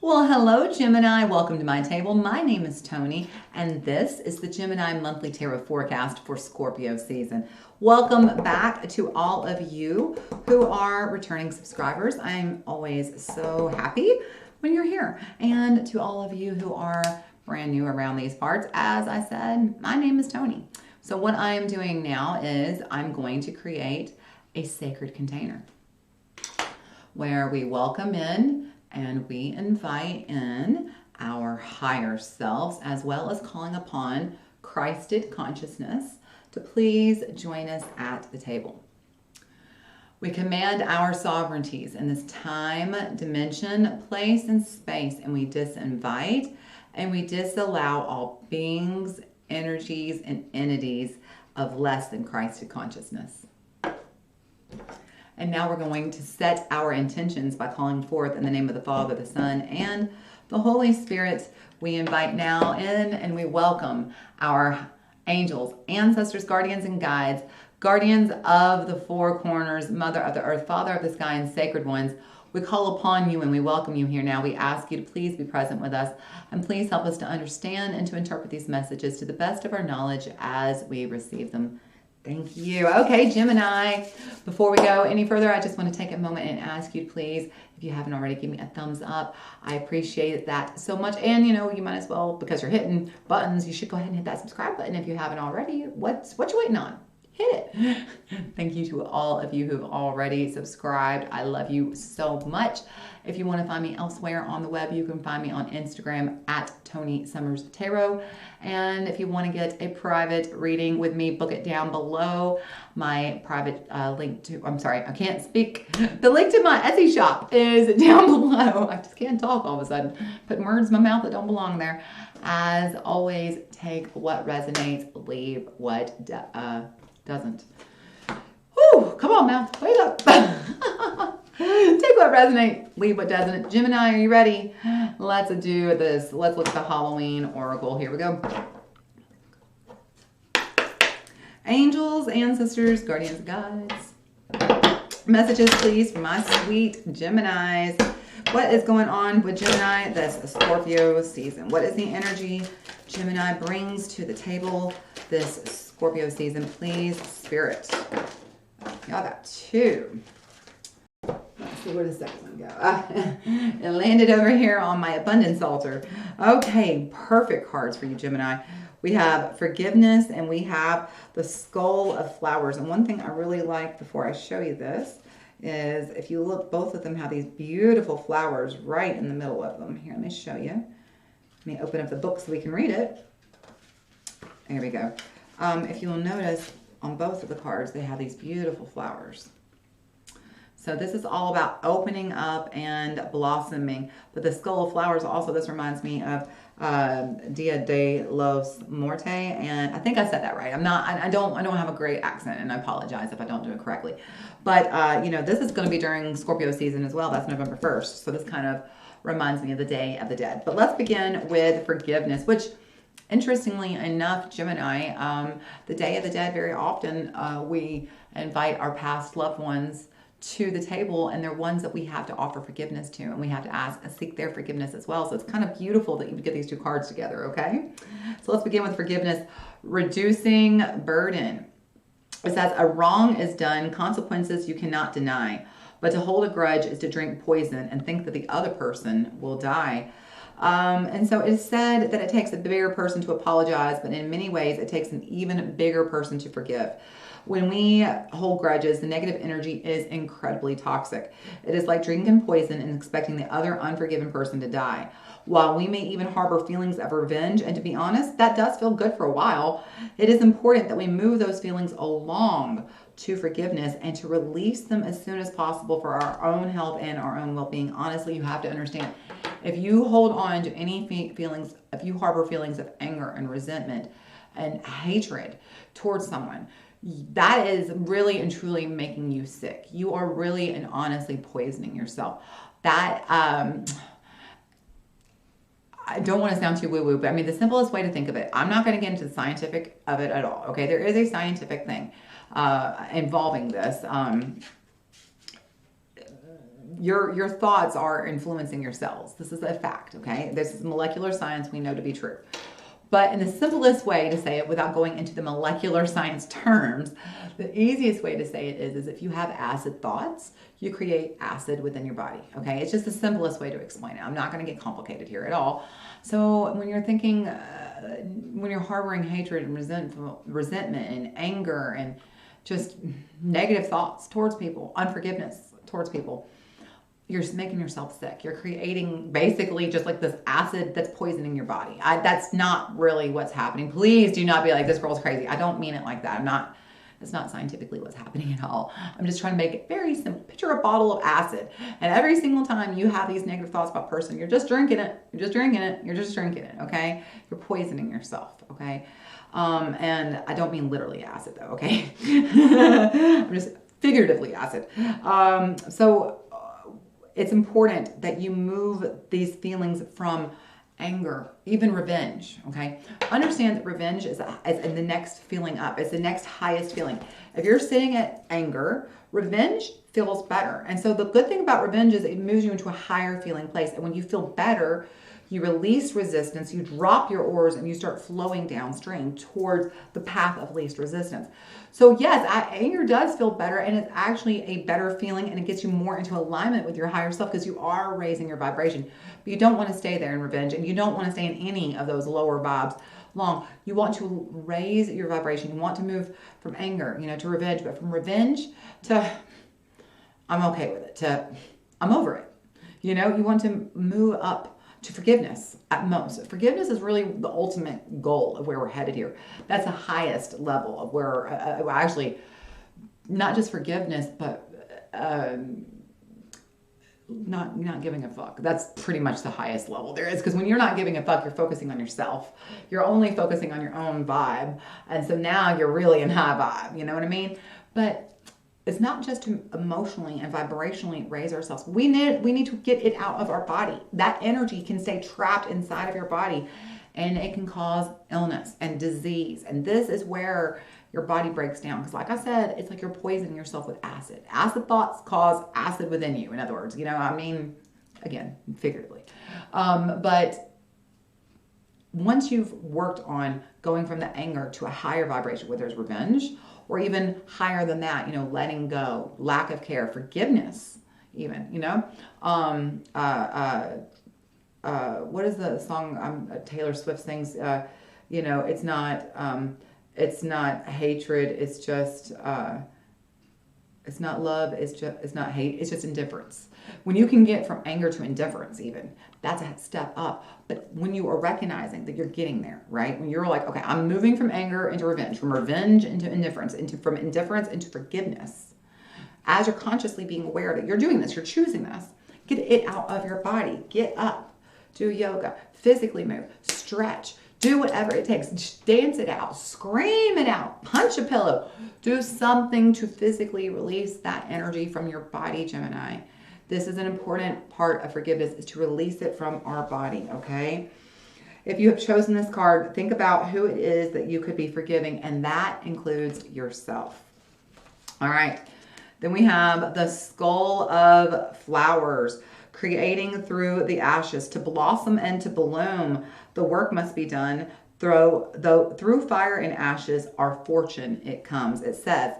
Well, hello, Gemini. Welcome to my table. My name is Toni, and this is the Gemini Monthly Tarot Forecast for Scorpio season. Welcome back to all of you who are returning subscribers. I'm always so happy when you're here. And to all of you who are brand new around these parts, as I said, my name is Toni. So what I am doing now is I'm going to create a sacred container where we welcome in and we invite in our higher selves, as well as calling upon Christed consciousness to please join us at the table. We command our sovereignties in this time, dimension, place, and space, and we disinvite and we disallow all beings, energies, and entities of less than Christed consciousness. And now we're going to set our intentions by calling forth in the name of the Father, the Son, and the Holy Spirit. We invite now in and we welcome our angels, ancestors, guardians, and guides, guardians of the four corners, Mother of the Earth, Father of the Sky, and sacred ones. We call upon you and we welcome you here now. We ask you to please be present with us and please help us to understand and to interpret these messages to the best of our knowledge as we receive them. Thank you. Okay, Gemini, before we go any further, I just want to take a moment and ask you to please, if you haven't already, give me a thumbs up. I appreciate that so much. And you know, you might as well, because you're hitting buttons, you should go ahead and hit that subscribe button if you haven't already. What you waiting on? Hit it. Thank you to all of you who've already subscribed. I love you so much. If you want to find me elsewhere on the web, you can find me on Instagram at Toni Summers Tarot. And if you want to get a private reading with me, book it down below. My private link to, I'm sorry, I can't speak. The link to my Etsy shop is down below. I just can't talk all of a sudden. Putting words in my mouth that don't belong there. As always, take what resonates, leave what doesn't. Whew, come on, mouth, wake up. Take what resonates, leave what doesn't. Gemini, are you ready? Let's do this. Let's look at the Halloween Oracle. Here we go. Angels, ancestors, guardians, guides. Messages, please, for my sweet Geminis. What is going on with Gemini this Scorpio season? What is the energy Gemini brings to the table this Scorpio season? Please, Spirit. Y'all got two. Let's see where the second one go. It landed over here on my abundance altar. Okay, perfect cards for you, Gemini. We have forgiveness and we have the skull of flowers. And one thing I really like before I show you this is if you look, both of them have these beautiful flowers right in the middle of them. Here, let me show you. Let me open up the book so we can read it. There we go. If you'll notice on both of the cards, they have these beautiful flowers. So this is all about opening up and blossoming. But the skull of flowers also, this reminds me of Dia de los Muertos, and I think I said that right. I don't have a great accent, and I apologize if I don't do it correctly. But you know, this is going to be during Scorpio season as well. That's November 1st. So this kind of reminds me of the Day of the Dead. But let's begin with forgiveness, which interestingly enough, Gemini, the Day of the Dead, very often we invite our past loved ones to the table, and they're ones that we have to offer forgiveness to, and we have to seek their forgiveness as well. So it's kind of beautiful that you get these two cards together, okay? So let's begin with forgiveness. Reducing burden. It says, a wrong is done, consequences you cannot deny. But to hold a grudge is to drink poison and think that the other person will die. And so it's said that it takes a bigger person to apologize, but in many ways it takes an even bigger person to forgive. When we hold grudges, the negative energy is incredibly toxic. It is like drinking poison and expecting the other unforgiven person to die. While we may even harbor feelings of revenge, and to be honest, that does feel good for a while, it is important that we move those feelings along to forgiveness and to release them as soon as possible for our own health and our own well-being. Honestly, you have to understand, if you hold on to any feelings, if you harbor feelings of anger and resentment and hatred towards someone, that is really and truly making you sick. You are really and honestly poisoning yourself. That, I don't want to sound too woo-woo, but I mean, the simplest way to think of it, I'm not going to get into the scientific of it at all, okay? There is a scientific thing involving this. your thoughts are influencing your cells. This is a fact, okay? This is molecular science we know to be true. But in the simplest way to say it without going into the molecular science terms, the easiest way to say it is if you have acid thoughts, you create acid within your body, okay? It's just the simplest way to explain it. I'm not going to get complicated here at all. So when you're thinking, when you're harboring hatred and resentment and anger and just negative thoughts towards people, unforgiveness towards people, you're making yourself sick. You're creating basically just like this acid that's poisoning your body. That's not really what's happening. Please do not be like, this girl's crazy. I don't mean it like that. That's not scientifically what's happening at all. I'm just trying to make it very simple. Picture a bottle of acid. And every single time you have these negative thoughts about a person, you're just drinking it. You're just drinking it. You're just drinking it, okay? You're poisoning yourself, okay? And I don't mean literally acid though, okay? I'm just figuratively acid. So it's important that you move these feelings from anger, even revenge, okay? Understand that revenge is the next feeling up. It's the next highest feeling. If you're sitting at anger, revenge feels better. And so the good thing about revenge is it moves you into a higher feeling place. And when you feel better, you release resistance, you drop your oars, and you start flowing downstream towards the path of least resistance. So yes, anger does feel better, and it's actually a better feeling, and it gets you more into alignment with your higher self because you are raising your vibration. But you don't want to stay there in revenge, and you don't want to stay in any of those lower vibes long. You want to raise your vibration. You want to move from anger, to revenge, but from revenge to I'm okay with it, to I'm over it. You want to move up to forgiveness at most. Forgiveness is really the ultimate goal of where we're headed here. That's the highest level of where actually not just forgiveness, but not giving a fuck. That's pretty much the highest level there is, because when you're not giving a fuck, you're focusing on yourself. You're only focusing on your own vibe. And so now you're really in high vibe, you know what I mean? But it's not just to emotionally and vibrationally raise ourselves. We need to get it out of our body. That energy can stay trapped inside of your body, and it can cause illness and disease. And this is where your body breaks down. Because like I said, it's like you're poisoning yourself with acid. Acid thoughts cause acid within you, in other words. Again, figuratively. But once you've worked on going from the anger to a higher vibration, whether it's revenge, or even higher than that, letting go, lack of care, forgiveness, even, what is the song Taylor Swift sings? It's not hatred. It's just, it's not love. It's not hate. It's just indifference. When you can get from anger to indifference, even, that's a step up. But when you are recognizing that you're getting there, right? When you're like, okay, I'm moving from anger into revenge, from revenge into indifference, from indifference into forgiveness. As you're consciously being aware that you're doing this, you're choosing this, get it out of your body. Get up, do yoga, physically move, stretch, do whatever it takes. Dance it out, scream it out, punch a pillow, do something to physically release that energy from your body, Gemini. This is an important part of forgiveness, is to release it from our body, okay? If you have chosen this card, think about who it is that you could be forgiving, and that includes yourself. All right. Then we have the Skull of Flowers, creating through the ashes, to blossom and to bloom. The work must be done. Through fire and ashes, our fortune it comes. It says,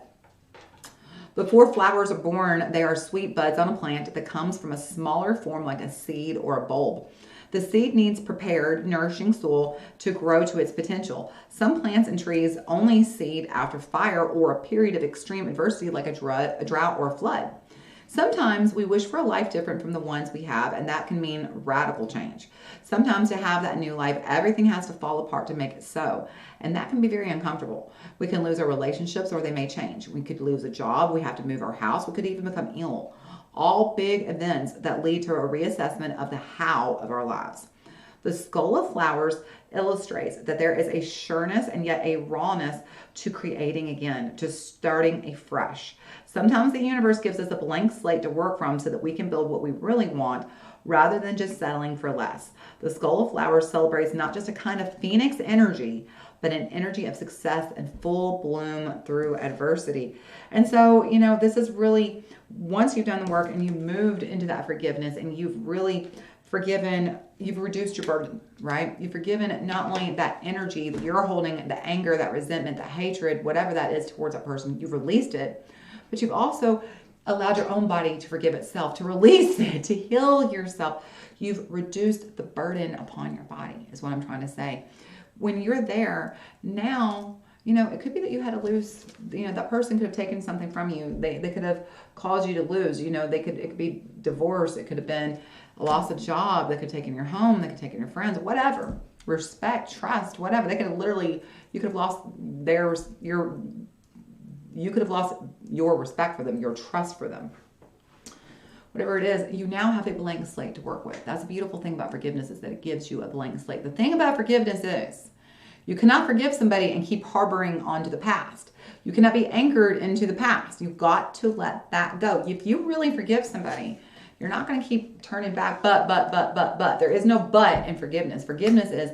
before flowers are born, they are sweet buds on a plant that comes from a smaller form like a seed or a bulb. The seed needs prepared, nourishing soil to grow to its potential. Some plants and trees only seed after fire or a period of extreme adversity like a drought or a flood. Sometimes we wish for a life different from the ones we have, and that can mean radical change. Sometimes to have that new life, everything has to fall apart to make it so, and that can be very uncomfortable. We can lose our relationships, or they may change. We could lose a job, we have to move our house, we could even become ill. All big events that lead to a reassessment of the how of our lives. The Skull of Flowers illustrates that there is a sureness and yet a rawness to creating again, to starting afresh. Sometimes the universe gives us a blank slate to work from so that we can build what we really want rather than just settling for less. The Skull of Flowers celebrates not just a kind of phoenix energy, but an energy of success and full bloom through adversity. And so, you know, this is really, once you've done the work and you've moved into that forgiveness and you've really forgiven, you've reduced your burden, right? You've forgiven not only that energy that you're holding, the anger, that resentment, the hatred, whatever that is towards a person, you've released it, but you've also allowed your own body to forgive itself, to release it, to heal yourself. You've reduced the burden upon your body, is what I'm trying to say. When you're there, now, you know, it could be that you had to lose, you know, that person could have taken something from you. They could have caused you to lose, you know, it could be divorce. It could have been a loss of job. They could have taken your home. They could have taken your friends, whatever. Respect, trust, whatever. They could have literally, you could have lost you could have lost your respect for them, your trust for them. Whatever it is, you now have a blank slate to work with. That's the beautiful thing about forgiveness, is that it gives you a blank slate. The thing about forgiveness is you cannot forgive somebody and keep harboring onto the past. You cannot be anchored into the past. You've got to let that go. If you really forgive somebody, you're not going to keep turning back, but. There is no but in forgiveness. Forgiveness is,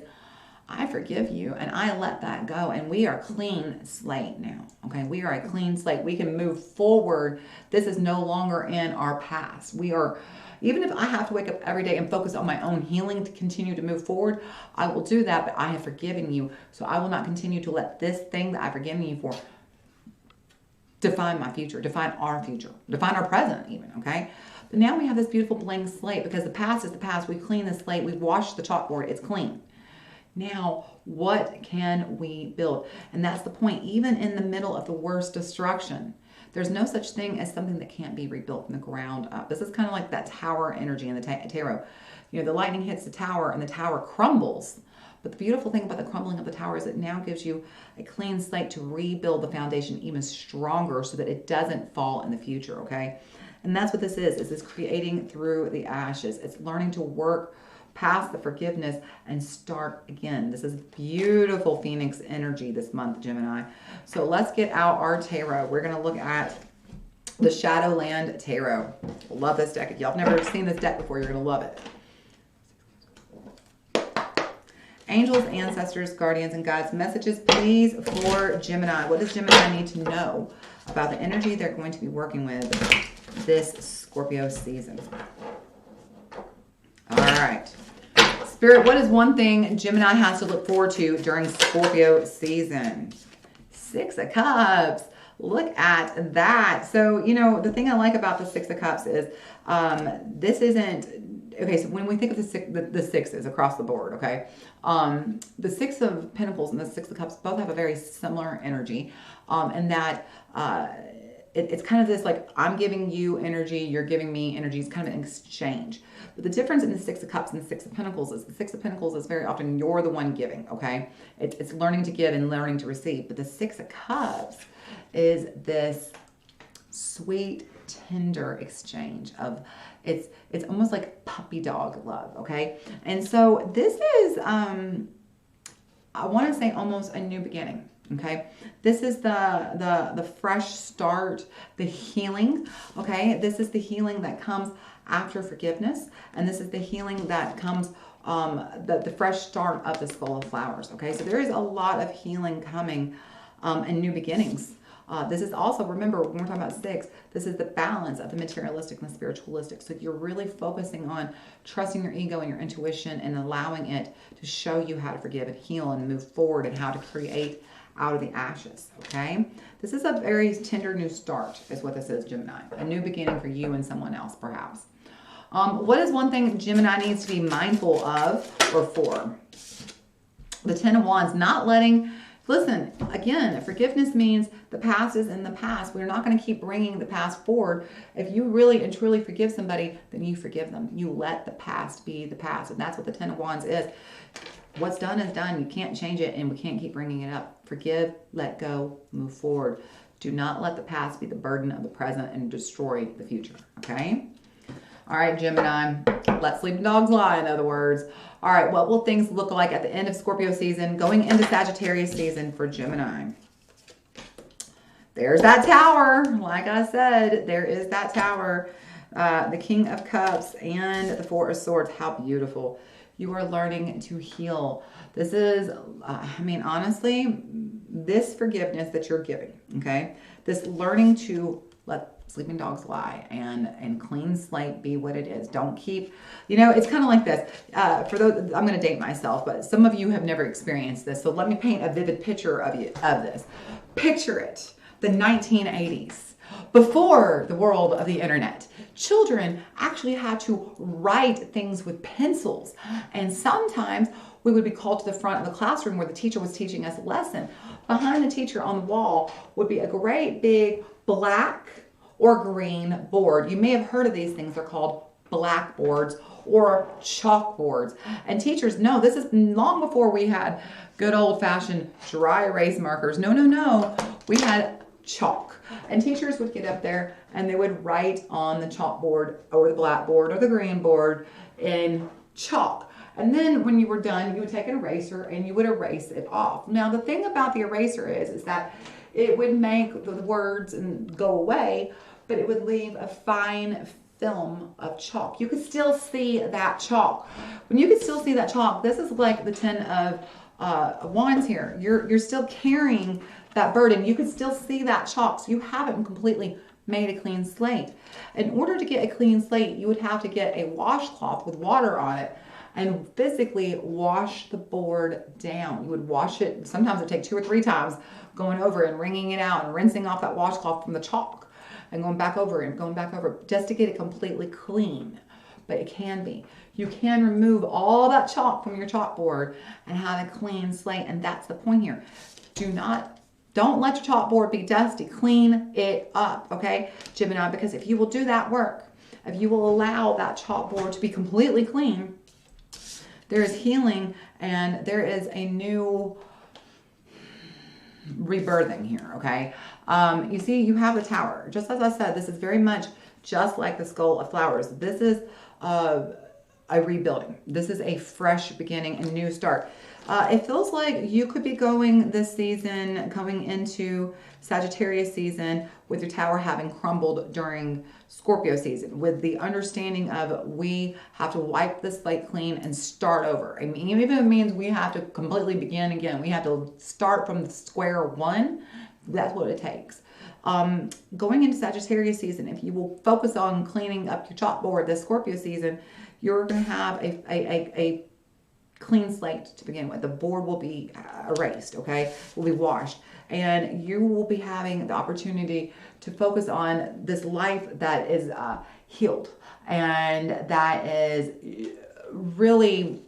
I forgive you and I let that go, and we are clean slate now. Okay, we are a clean slate. We can move forward. This is no longer in our past. We are, even if I have to wake up every day and focus on my own healing to continue to move forward, I will do that, but I have forgiven you. So I will not continue to let this thing that I've forgiven you for define my future, define our present even, okay? But now we have this beautiful blank slate, because the past is the past. We've cleaned the slate. We've washed the chalkboard. It's clean. Now, what can we build? And that's the point. Even in the middle of the worst destruction, there's no such thing as something that can't be rebuilt from the ground up. This is kind of like that tower energy in the tarot. You know, the lightning hits the tower and the tower crumbles. But the beautiful thing about the crumbling of the tower is it now gives you a clean slate to rebuild the foundation even stronger so that it doesn't fall in the future, okay? And that's what this is this creating through the ashes. It's learning to work past the forgiveness and start again. This is beautiful Phoenix energy this month, Gemini. So let's get out our tarot. We're going to look at the Shadowland Tarot. Love this deck. If y'all have never seen this deck before, you're going to love it. Angels, ancestors, guardians, and guides, messages, please, for Gemini. What does Gemini need to know about the energy they're going to be working with this Scorpio season? All right. Spirit, what is one thing Gemini has to look forward to during Scorpio season? 6 of Cups. Look at that. So, you know, the thing I like about the 6 of Cups is this isn't, okay, so when we think of the sixes across the board, okay, the 6 of Pentacles and the 6 of Cups both have a very similar energy, and that it's kind of this, like, I'm giving you energy, you're giving me energy. It's kind of an exchange. But the difference in the 6 of Cups and the 6 of Pentacles is the 6 of Pentacles is very often you're the one giving, okay? It's learning to give and learning to receive. But the 6 of Cups is this sweet, tender exchange of, it's almost like puppy dog love, okay? And so this is, I want to say almost a new beginning. Okay, this is the fresh start, the healing. Okay, this is the healing that comes after forgiveness, and this is the healing that comes the fresh start of the Skull of Flowers. Okay, so there is a lot of healing coming and new beginnings. This is also, remember, when we're talking about 6, this is the balance of the materialistic and the spiritualistic. So you're really focusing on trusting your ego and your intuition and allowing it to show you how to forgive and heal and move forward and how to create out of the ashes, okay? This is a very tender new start, is what this is, Gemini. A new beginning for you and someone else, perhaps. What is one thing Gemini needs to be mindful of or for? The 10 of Wands, not letting, listen, again, forgiveness means the past is in the past. We're not going to keep bringing the past forward. If you really and truly forgive somebody, then you forgive them. You let the past be the past, and that's what the 10 of Wands is. What's done is done. You can't change it, and we can't keep bringing it up. Forgive, let go, move forward. Do not let the past be the burden of the present and destroy the future, okay? All right, Gemini, let sleeping dogs lie, in other words. All right, what will things look like at the end of Scorpio season, going into Sagittarius season for Gemini? There's that tower. Like I said, there is that tower. The King of Cups and the Four of Swords. How beautiful. You are learning to heal. This is, I mean, honestly, this forgiveness that you're giving, okay? This learning to let sleeping dogs lie and clean slate be what it is. Don't keep, you know, it's kind of like this. For those, I'm going to date myself, but some of you have never experienced this. So let me paint a vivid picture of this. Picture it, the 1980s, before the world of the internet. Children actually had to write things with pencils, and sometimes we would be called to the front of the classroom where the teacher was teaching us a lesson. Behind the teacher on the wall would be a great big black or green board. You may have heard of these things. They're called blackboards or chalkboards. And teachers know this is long before we had good old-fashioned dry erase markers. No. We had chalk. And teachers would get up there and they would write on the chalkboard or the blackboard or the green board in chalk. And then when you were done, you would take an eraser and you would erase it off. Now, the thing about the eraser is that it would make the words and go away, but it would leave a fine film of chalk. You could still see that chalk. When you could still see that chalk, this is like the 10 of wands here. You're still carrying that burden. You could still see that chalk, so you haven't completely made a clean slate. In order to get a clean slate, you would have to get a washcloth with water on it and physically wash the board down. You would wash it, sometimes it would take 2 or 3 times, going over and wringing it out and rinsing off that washcloth from the chalk and going back over and going back over just to get it completely clean. But it can be. You can remove all that chalk from your chalkboard and have a clean slate, and that's the point here. Don't let your chalkboard be dusty. Clean it up, okay, Gemini? Because if you will do that work, if you will allow that chalkboard to be completely clean, there is healing and there is a new rebirthing here, okay? You see, you have the Tower. Just as I said, this is very much just like the Skull of Flowers. This is a rebuilding. This is a fresh beginning, a new start. It feels like you could be going this season, coming into Sagittarius season with your Tower having crumbled during Scorpio season, with the understanding of we have to wipe the slate clean and start over. I mean, even if it means we have to completely begin again, we have to start from square one, that's what it takes. Going into Sagittarius season, if you will focus on cleaning up your chalkboard this Scorpio season, you're going to have a clean slate to begin with. The board will be erased, okay? Will be washed. And you will be having the opportunity to focus on this life that is healed and that is really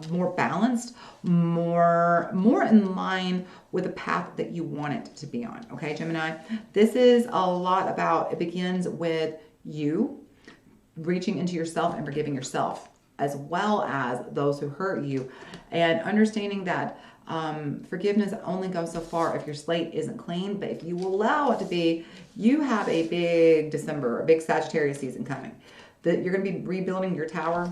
more balanced, more in line with the path that you want it to be on, okay, Gemini? This is a lot about, it begins with you reaching into yourself and forgiving yourself, as well as those who hurt you, and understanding that forgiveness only goes so far if your slate isn't clean. But if you allow it to be, you have a big December, a big Sagittarius season coming. That you're going to be rebuilding your Tower,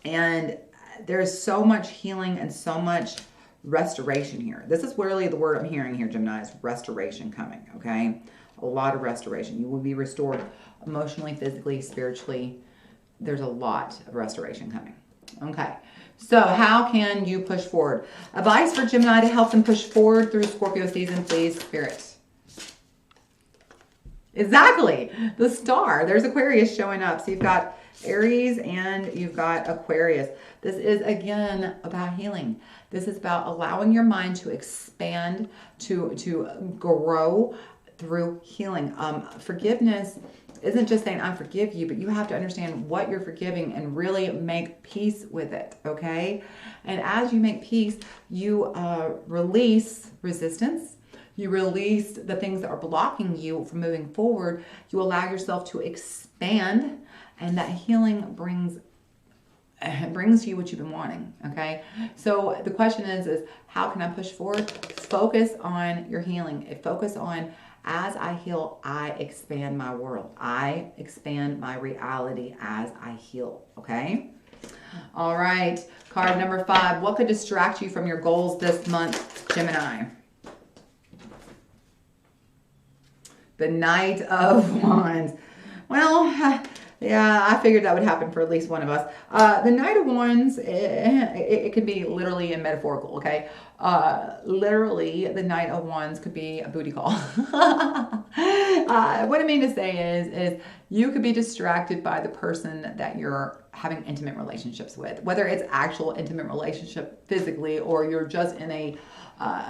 and there's so much healing and so much restoration here. This is really the word I'm hearing here, Gemini, is restoration coming, okay? A lot of restoration. You will be restored emotionally, physically, spiritually. There's a lot of restoration coming. Okay, so how can you push forward? Advice for Gemini to help them push forward through Scorpio season, please, Spirit. Exactly, the Star. There's Aquarius showing up. So you've got Aries and you've got Aquarius. This is, again, about healing. This is about allowing your mind to expand, to grow through healing. Forgiveness isn't just saying, I forgive you, but you have to understand what you're forgiving and really make peace with it, okay? And as you make peace, you release resistance. You release the things that are blocking you from moving forward. You allow yourself to expand, and that healing brings you what you've been wanting, okay? So the question is how can I push forward? Focus on your healing. Focus on, as I heal, I expand my world. I expand my reality as I heal, okay? All right, card number 5. What could distract you from your goals this month, Gemini? The Knight of Wands. Well, yeah, I figured that would happen for at least one of us. The Knight of Wands, it could be literally and metaphorical, okay? Literally, the Knight of Wands could be a booty call. What I mean to say is you could be distracted by the person that you're having intimate relationships with, whether it's actual intimate relationship physically or you're just in a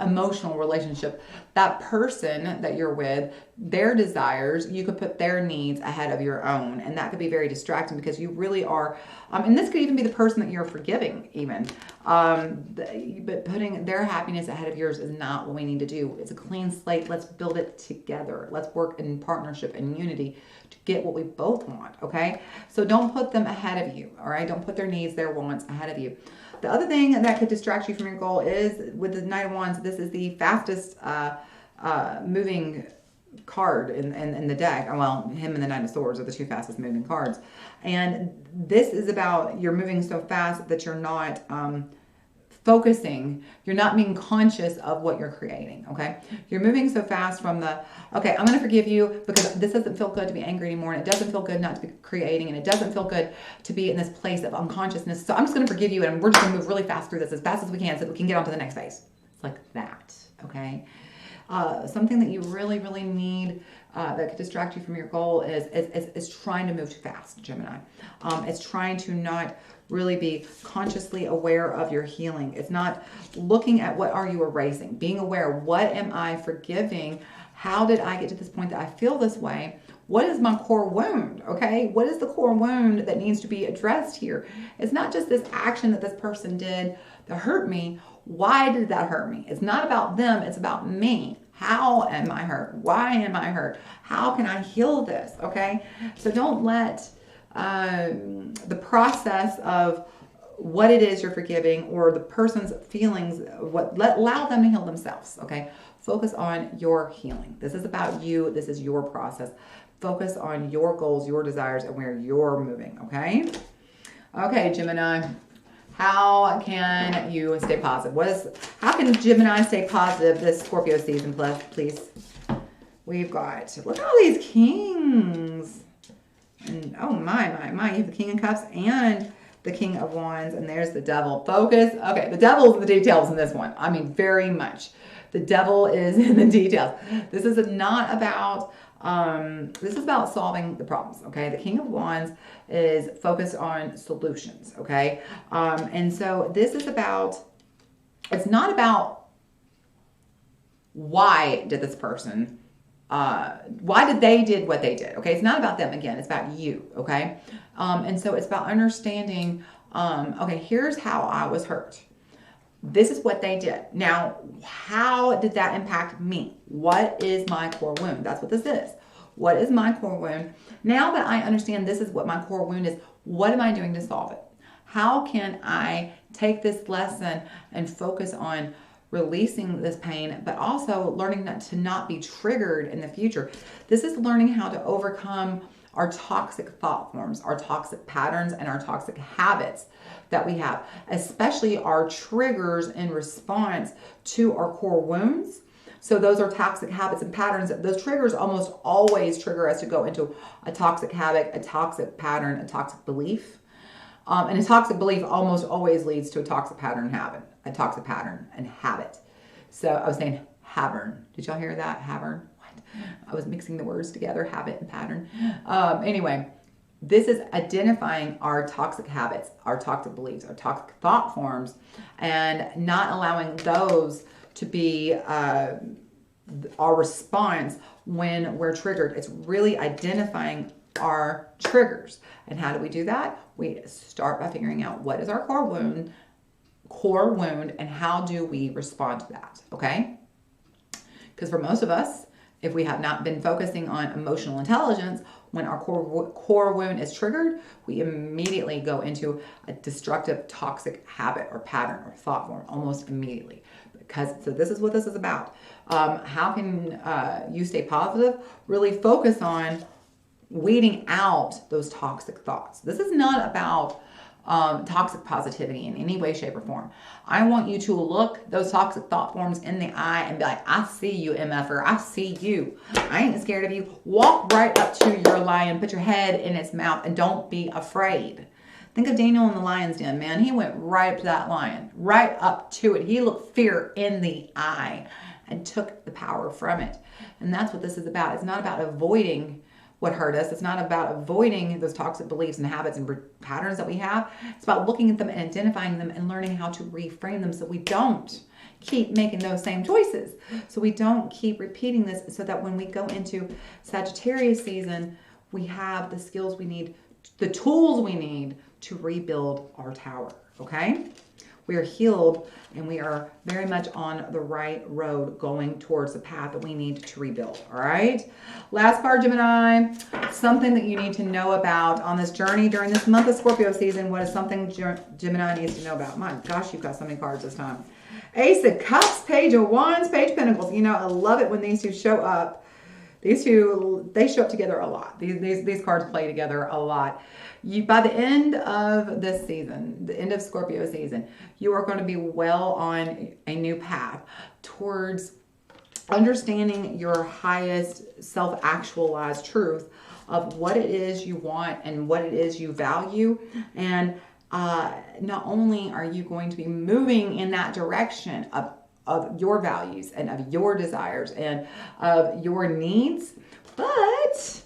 emotional relationship. That person that you're with, their desires, you could put their needs ahead of your own, and that could be very distracting because you really are, and this could even be the person that you're forgiving even, but putting their happiness ahead of yours is not what we need to do. It's a clean slate. Let's build it together. Let's work in partnership and unity to get what we both want, okay? So don't put them ahead of you, all right? Don't put their needs, their wants ahead of you. The other thing that could distract you from your goal is with the Knight of Wands, this is the fastest moving card in the deck. Well, him and the Knight of Swords are the two fastest moving cards. And this is about you're moving so fast that you're not focusing, you're not being conscious of what you're creating, okay? You're moving so fast from the, okay, I'm going to forgive you because this doesn't feel good to be angry anymore, and it doesn't feel good not to be creating, and it doesn't feel good to be in this place of unconsciousness, so I'm just going to forgive you, and we're just going to move really fast through this as fast as we can so that we can get on to the next phase. It's like that, okay? Something that you really, really need that could distract you from your goal is trying to move too fast, Gemini. It's trying to not really be consciously aware of your healing. It's not looking at what are you erasing, being aware, what am I forgiving? How did I get to this point that I feel this way? What is my core wound, okay? What is the core wound that needs to be addressed here? It's not just this action that this person did that hurt me. Why did that hurt me? It's not about them, it's about me. How am I hurt? Why am I hurt? How can I heal this, okay? So don't let the process of what it is you're forgiving or the person's feelings, allow them to heal themselves, okay? Focus on your healing. This is about you. This is your process. Focus on your goals, your desires, and where you're moving, okay? Okay, Gemini. How can you stay positive? How can Gemini stay positive this Scorpio season, please? We've got, look at all these kings. And oh my. You have the King of Cups and the King of Wands, and there's the Devil. Focus. Okay, the devil's in the details in this one. I mean, very much. The devil is in the details. This is not about, this is about solving the problems, okay? The King of Wands is focused on solutions, okay? And so this is about, it's not about why did this person, why did they did what they did, okay? It's not about them, again, it's about you, okay? And so it's about understanding, okay, here's how I was hurt. This is what they did. Now, how did that impact me? What is my core wound? That's what this is. What is my core wound? Now that I understand this is what my core wound is, what am I doing to solve it? How can I take this lesson and focus on releasing this pain, but also learning to not be triggered in the future? This is learning how to overcome our toxic thought forms, our toxic patterns, and our toxic habits that we have, especially our triggers in response to our core wounds. So those are toxic habits and patterns. Those triggers almost always trigger us to go into a toxic habit, a toxic pattern, a toxic belief. And a toxic belief almost always leads to a toxic pattern and habit, a toxic pattern and habit. So I was saying havern. Did y'all hear that? Havern? What? I was mixing the words together, habit and pattern. Anyway, this is identifying our toxic habits, our toxic beliefs, our toxic thought forms, and not allowing those to be our response when we're triggered. It's really identifying our triggers. And how do we do that? We start by figuring out what is our core wound, and how do we respond to that, okay? Because for most of us, if we have not been focusing on emotional intelligence, when our core wound is triggered, we immediately go into a destructive, toxic habit or pattern or thought form almost immediately. So this is what this is about. How can you stay positive? Really focus on weeding out those toxic thoughts. This is not about toxic positivity in any way, shape, or form. I want you to look those toxic thought forms in the eye and be like, I see you, MFer. I see you. I ain't scared of you. Walk right up to your lion. Put your head in its mouth and don't be afraid. Think of Daniel in the lion's den, man. He went right up to that lion, right up to it. He looked fear in the eye and took the power from it. And that's what this is about. It's not about avoiding what hurt us. It's not about avoiding those toxic beliefs and habits and patterns that we have. It's about looking at them and identifying them and learning how to reframe them so we don't keep making those same choices. So we don't keep repeating this, so that when we go into Sagittarius season, we have the skills we need, the tools we need to rebuild our tower, okay? We are healed and we are very much on the right road going towards the path that we need to rebuild, all right? Last card, Gemini, something that you need to know about on this journey during this month of Scorpio season. What is something Gemini needs to know about? My gosh, you've got so many cards this time. Ace of Cups, Page of Wands, Page of Pentacles. You know, I love it when these two show up. These two, they show up together a lot. These cards play together a lot. By the end of this season, the end of Scorpio season, you are going to be well on a new path towards understanding your highest self-actualized truth of what it is you want and what it is you value. And not only are you going to be moving in that direction of your values and of your desires and of your needs, but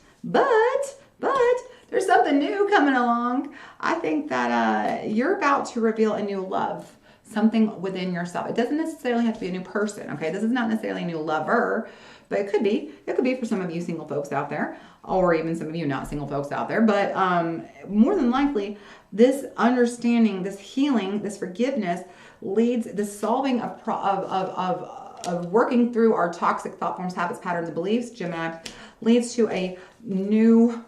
there's something new coming along. I think that you're about to reveal a new love, something within yourself. It doesn't necessarily have to be a new person, okay? This is not necessarily a new lover, but it could be. It could be for some of you single folks out there, or even some of you not single folks out there. But more than likely, this understanding, this healing, this forgiveness leads, the solving of working through our toxic thought forms, habits, patterns, and beliefs, Gemini, leads to a new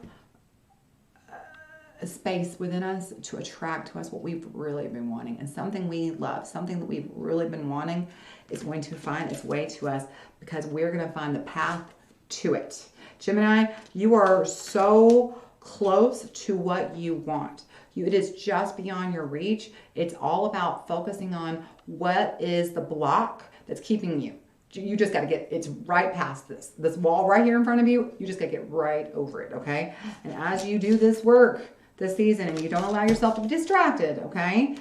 space within us to attract to us what we've really been wanting. And something we love, something that we've really been wanting, is going to find its way to us, because we're going to find the path to it. Gemini, you are so close to what you want. It is just beyond your reach. It's all about focusing on what is the block that's keeping you. You just got to get, it's right past this wall right here in front of you. You just got to get right over it, okay? And as you do this work this season and you don't allow yourself to be distracted, okay,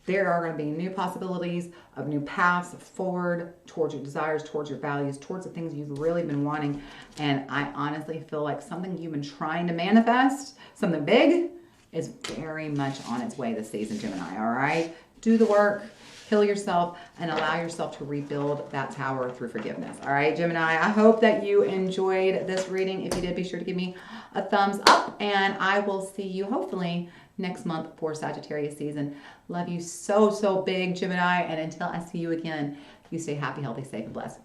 there are going to be new possibilities of new paths forward towards your desires, towards your values, towards the things you've really been wanting. And I honestly feel like something you've been trying to manifest, something big, is very much on its way this season, Gemini, all right? Do the work, heal yourself, and allow yourself to rebuild that tower through forgiveness, all right, Gemini? I hope that you enjoyed this reading. If you did, be sure to give me a thumbs up, and I will see you hopefully next month for Sagittarius season. Love you so, so big, Gemini, and until I see you again, you stay happy, healthy, safe, and blessed.